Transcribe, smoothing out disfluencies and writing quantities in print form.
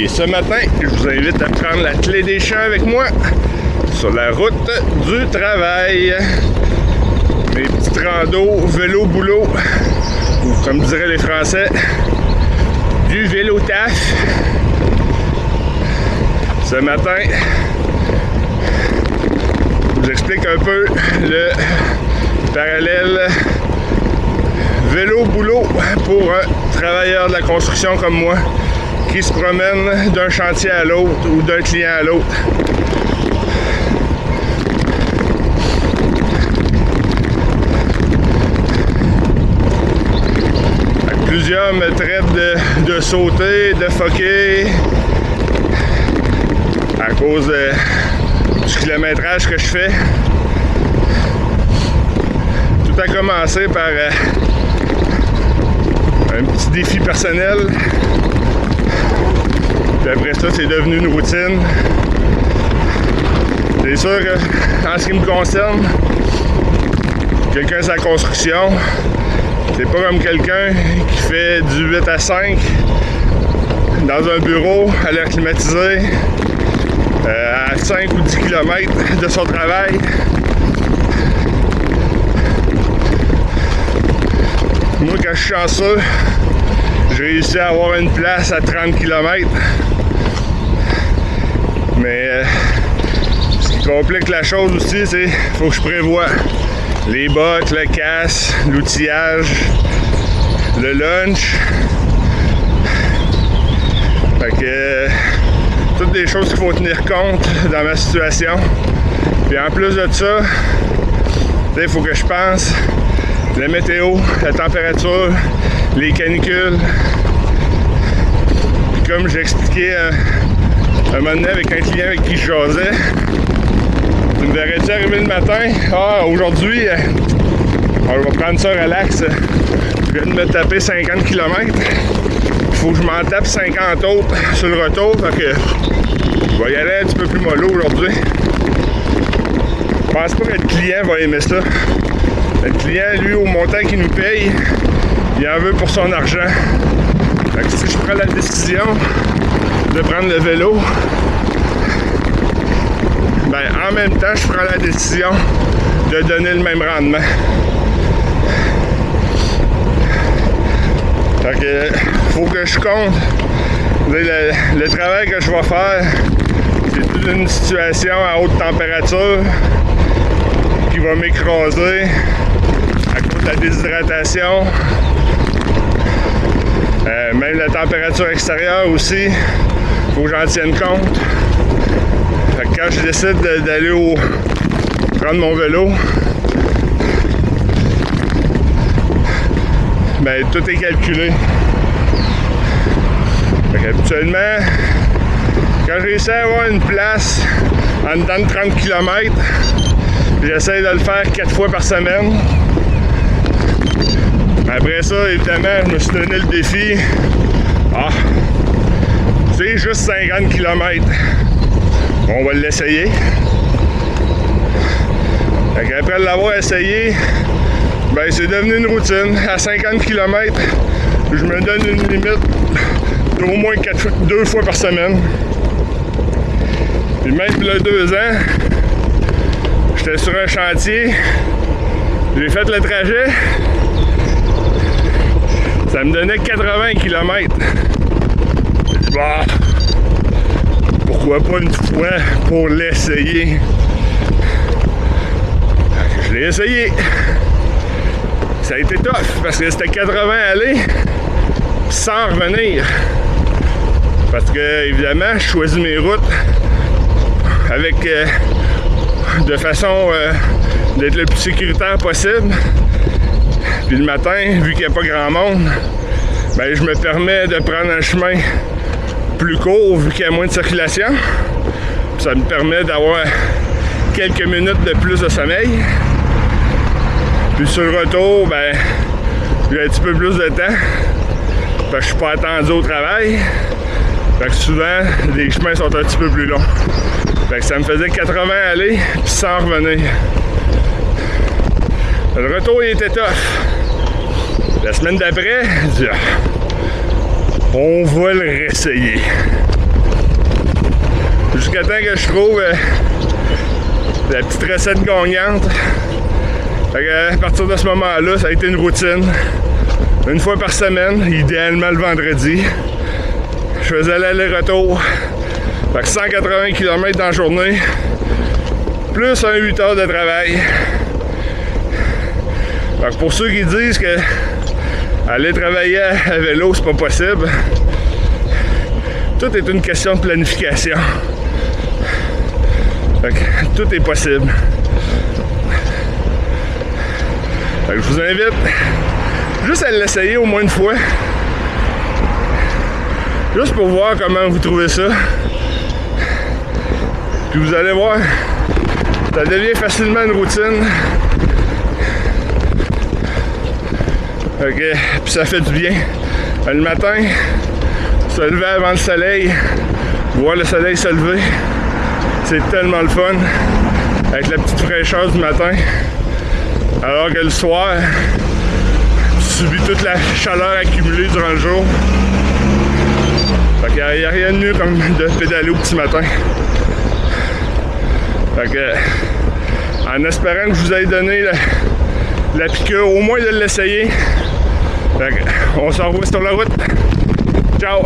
Et ce matin, je vous invite à prendre la clé des champs avec moi sur la route du travail. Mes petites randos, vélo boulot, ou comme diraient les Français, du vélo taf. Ce matin, je vous explique un peu le parallèle vélo boulot pour un travailleur de la construction comme moi qui se promène d'un chantier à l'autre ou d'un client à l'autre. Plusieurs me traitent de sauter, de foquer à cause du kilométrage que je fais. Tout a commencé par un petit défi personnel. Puis après ça, c'est devenu une routine. C'est sûr que, en ce qui me concerne, quelqu'un sur la construction, c'est pas comme quelqu'un qui fait du 8 à 5 dans un bureau à l'air climatisé à 5 ou 10 km de son travail. Moi, quand je suis chanceux, j'ai réussi à avoir une place à 30 km. Mais ce qui complique la chose aussi, c'est qu'il faut que je prévoie les bottes, le casque, l'outillage, le lunch. Fait que toutes des choses qu'il faut tenir compte dans ma situation. Puis en plus de ça, il faut que je pense la météo, la température, les canicules. Puis comme j'ai expliqué un moment donné avec un client avec qui je jasais, tu me verrais-tu arriver le matin? Ah, aujourd'hui, on va prendre ça relax. Je viens de me taper 50 km. Il faut que je m'en tape 50 autres sur le retour. Fait que je vais y aller un petit peu plus mollo aujourd'hui. Je pense pas que le client va aimer ça. Le client, lui, au montant qu'il nous paye, il en veut pour son argent. Fait que si je prends la décision de prendre le vélo, ben, en même temps, je prends la décision de donner le même rendement. Fait que faut que je compte. Le travail que je vais faire, c'est toute une situation à haute température qui va m'écraser à cause de la déshydratation. Même la température extérieure aussi, faut que j'en tienne compte. Fait que quand je décide d'aller prendre mon vélo, ben tout est calculé. Fait qu'habituellement, quand je réussis à avoir une place en dedans de 30 km, j'essaie de le faire 4 fois par semaine. Après ça, évidemment, je me suis donné le défi. C'est juste 50 km. On va l'essayer. Après l'avoir essayé, ben c'est devenu une routine. À 50 km, je me donne une limite d'au moins 2 fois par semaine. Puis même il y a 2 ans, j'étais sur un chantier, j'ai fait le trajet, ça me donnait 80 km. Bah, pourquoi pas une fois pour l'essayer? Je l'ai essayé. Ça a été tough parce que c'était 80 aller sans revenir. Parce que, évidemment, je choisis mes routes avec de façon d'être le plus sécuritaire possible. Puis le matin, vu qu'il n'y a pas grand monde, ben, je me permets de prendre un chemin plus court vu qu'il y a moins de circulation. Puis ça me permet d'avoir quelques minutes de plus de sommeil. Puis sur le retour, ben, j'ai un petit peu plus de temps. Fait que je suis pas attendu au travail. Fait que souvent, les chemins sont un petit peu plus longs. Fait que ça me faisait 80 aller, puis 100 revenir. Le retour, il était tough. La semaine d'après, je dis, on va le réessayer. Jusqu'à temps que je trouve la petite recette gagnante. Fait que, à partir de ce moment-là, ça a été une routine. Une fois par semaine, idéalement le vendredi. Je faisais l'aller-retour. Fait que 180 km dans la journée. Plus un 8 heures de travail. Fait que pour ceux qui disent que aller travailler à vélo, c'est pas possible, tout est une question de planification. Fait que tout est possible. Fait que je vous invite juste à l'essayer au moins une fois. Juste pour voir comment vous trouvez ça. Puis vous allez voir, ça devient facilement une routine. Ok, puis ça fait du bien. Le matin, se lever avant le soleil, voir le soleil se lever, c'est tellement le fun. Avec la petite fraîcheur du matin. Alors que le soir, tu subis toute la chaleur accumulée durant le jour. Fait qu'il n'y a rien de mieux comme de pédaler au petit matin. Fait que, en espérant que je vous ai donné la piqûre, au moins de l'essayer. Fait que, on se revoit sur la route. Ciao!